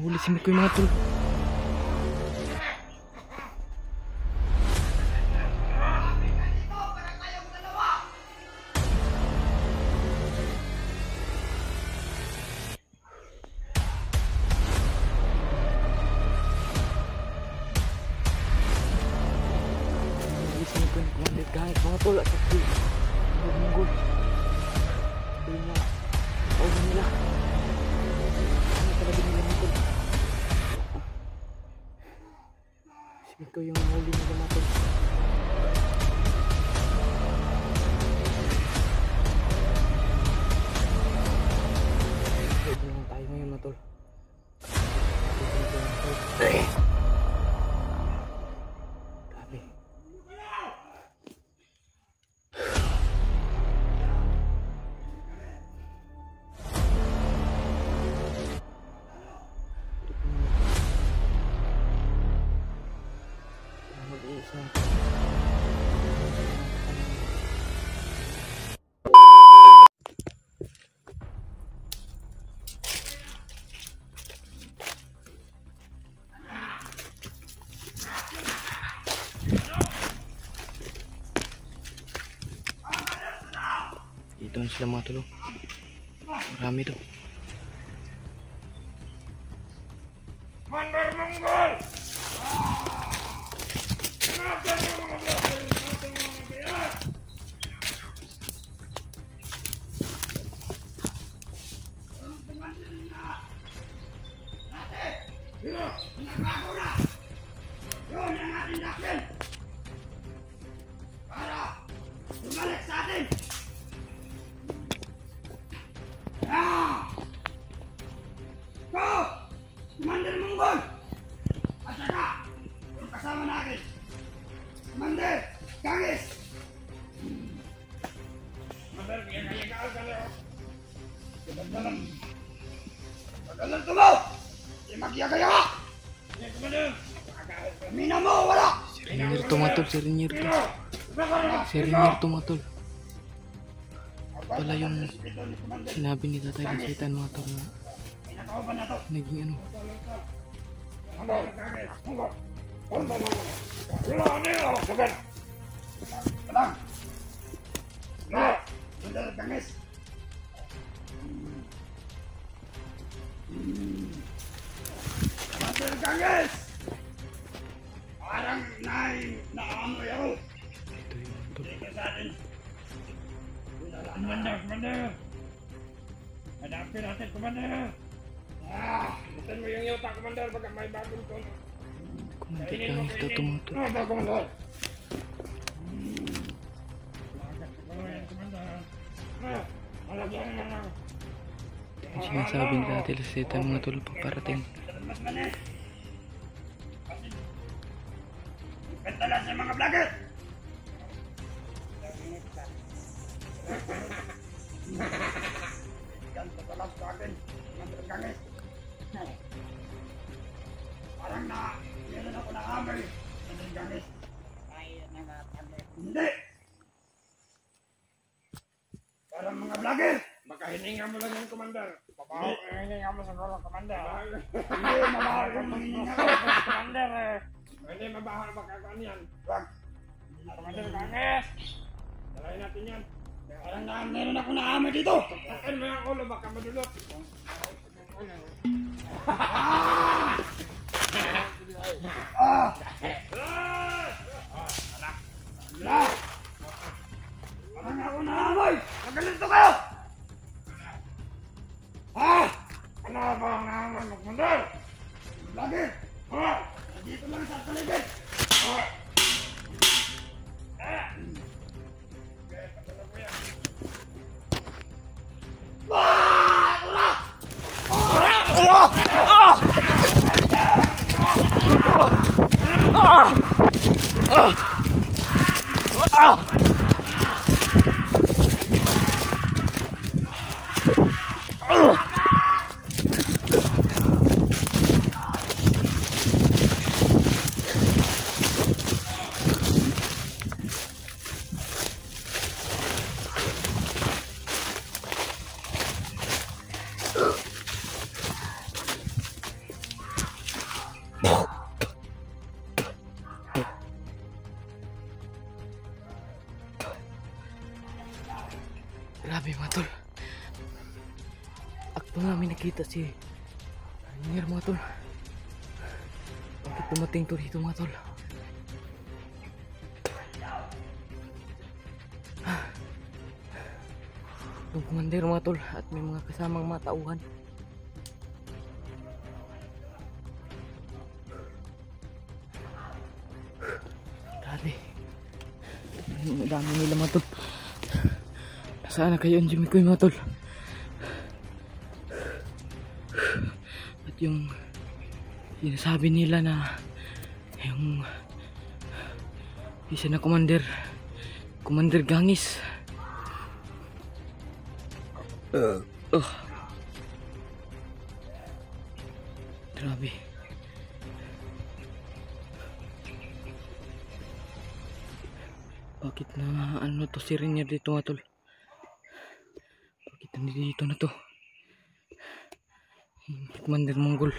Nahuli si Mikoy mga tol. Guys, mga tol, at sakti minggu sabi niya pauwi nila ano talaga nila mga tol. Si Miko yung nahuli nila mga tol. Pwede naman tayo ngayon mga tol. Grabe. Ito na sila mga tol. Marami to. Mandar Mongol! Bumalik sa atin! Go! Commander Mongol! At saka, yung kasama natin, Commander Gangis! Commander, kaya-kaya-kaya ka na. Pagdalang tumaw! Di magyagaya ka! Commander! Mina mo, wala! Serinir to mga tol, serinir to. Serinir to mga tol. Pala yung sinabi ni Tatay Lasitan mga tol na naging ano. Commander Gangis! Parang naamoy ako. Ito yung mga tol. Tingnan sa atin. Commander! Hanapin natin, Commander! Butan mo yung yuta, Commander, baka may bagong tono. Commander Gangis daw to mga tol. Ano, Commander? Bakit ko ba yan, Commander? Malagyan na lang. Yung sinasabi ni Tatay Lasitan mga tol paparating. Kantala sa mga vlogger! Ganto talag sa akin, Commander Gangis. Parang meron ako na amoy, Commander Gangis. Hindi! Parang mga vlogger! Baka hininga mo lang yung Commander. Papaho, hininga mo sa kolong Commander. Hindi, mabaho yung hininga ko, Commander. Hindi, mabaho na baka kuan yan. Wag! Commander Gangis! Dalayin natin yan. Parang meron ako na amoy dito. Takin mo yung ulo, baka madulot. Parang ako na amoy. Magalito kayo. Ano ba ang amoy mo, Commander? Lagi. Dito lang sa paligid. Grabe mga tol. Akto namin nakita si Rainier mga tol. Bakit dumating to dito mga tol? Yung commander mga tol at may mga kasamang mga tauhan. Grabe. Ang dami nila mga tol. Nasaan na kayo ang Jimmy Koy mga tol? At yung sinasabi nila na yung isa na commander Gangis. Grabe. Bakit na ano to si Rainier dito nga tol? Bakit nandito na to? Commander Mongol.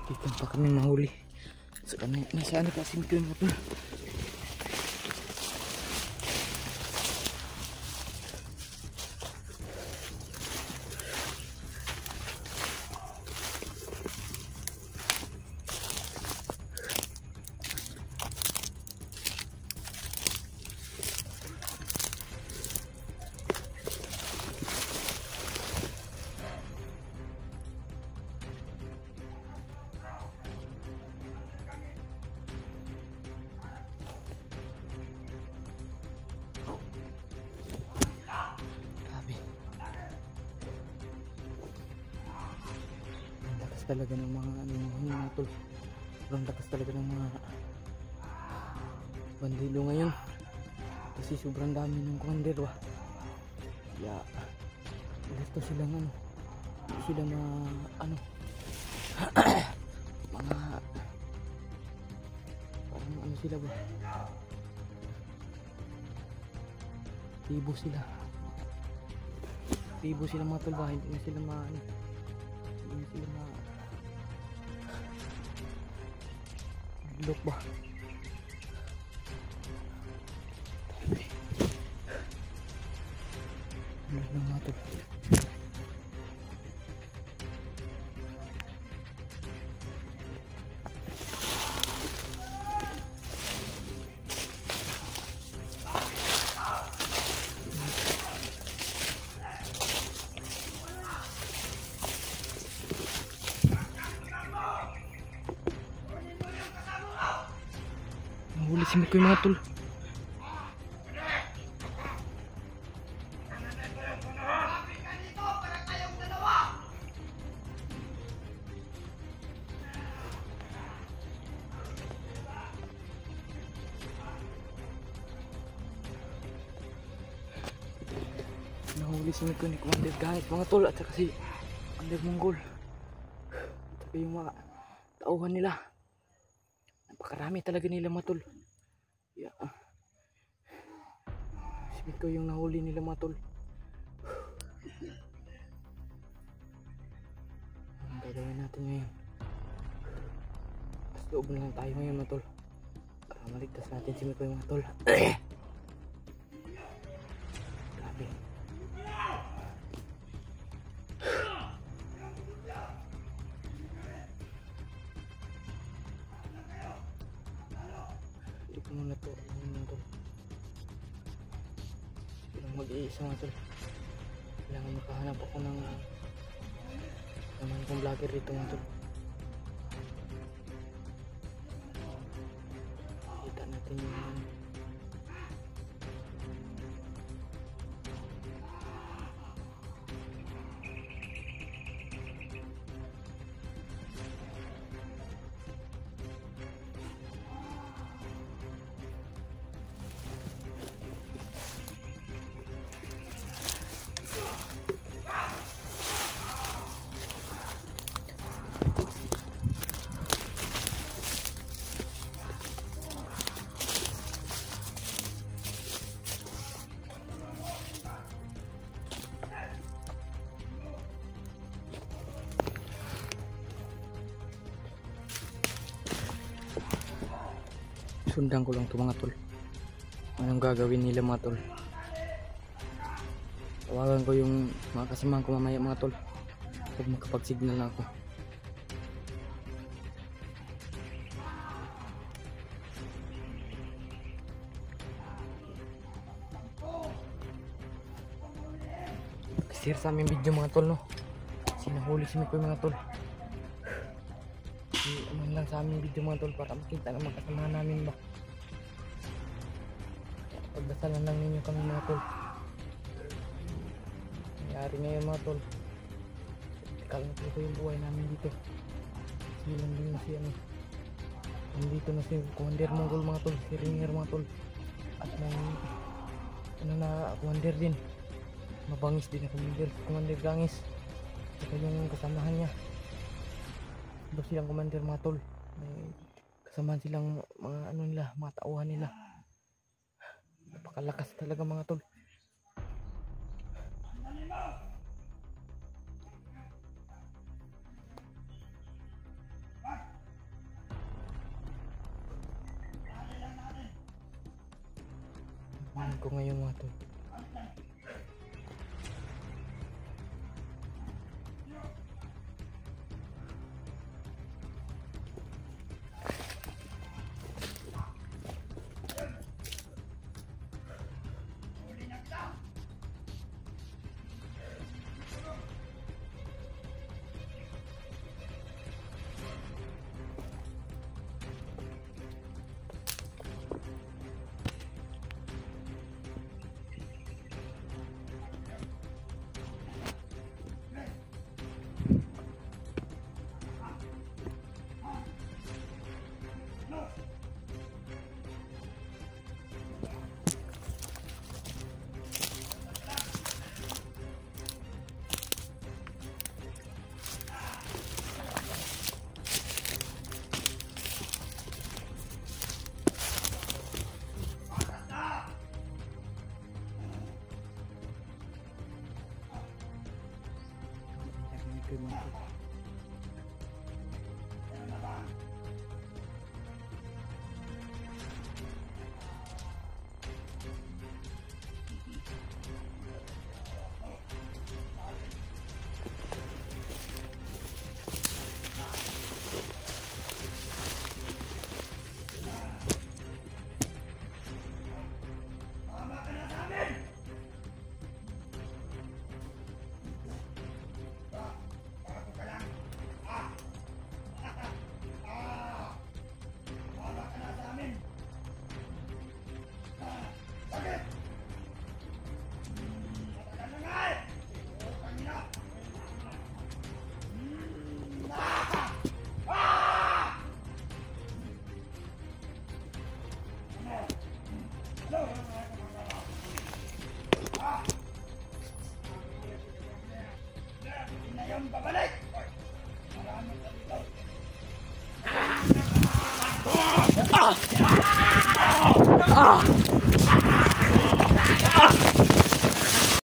Dito pa kami mahuli. So, nasaan na kasi ito yung motor? Talaga ng mga mga tol. Sobrang lakas talaga ng mga bandido ngayon kasi sobrang dami ng commander ba. Kaya gusto silang ano, hindi sila ano mga parang ano sila ba, tibo sila mga tol ba. Hindi na sila look ba? Ano nga ito? Nahuli si Mikoy mga tol. Nahuli si Mikoy ni Commander Gangis mga tol at saka si Commander Mongol. At saka yung mga tauhan nila. Napakarami talaga nila mga tol. Yeah. Si Mikoy yung nahuli nila mga tol. Ang gagawin natin ngayon? Mas loob na lang tayo ngayon mga tol. Para maligtas natin si Mikoy mga tol. Grabe. Muna to, mag-iisa nga tol. Kailangan makahanap ako ng naman kong vlogger dito nga tol. Kita natin yung Sundan ko lang to mga tol. Anong gagawin nila mga tol? Tawagan ko yung mga kasamahan ko mamaya mga tol. Pag makapag-signal na ako. Share sa aming video mga tol no. Sinahuli si Mikoy mga tol. Ano lang sa aming video mga tol para makita ng mga kasamahan namin ba. Pagdasalan lang ninyo kami mga tol. Nangyari ngayon mga tol. Tikal na po yung buhay namin dito. Silang din na si ano. Nandito na si Commander Mongol mga tol. Si Ringer mga tol. At may ano na Commander din. Mabangis din na Commander Gangis. Ito yung kasamahan niya. Ito silang Commander mga tol. May kasamahan silang mga ano nila, mga tauhan nila. Napakalakas talaga mga tol. Ko ngayon mga tol. Ah!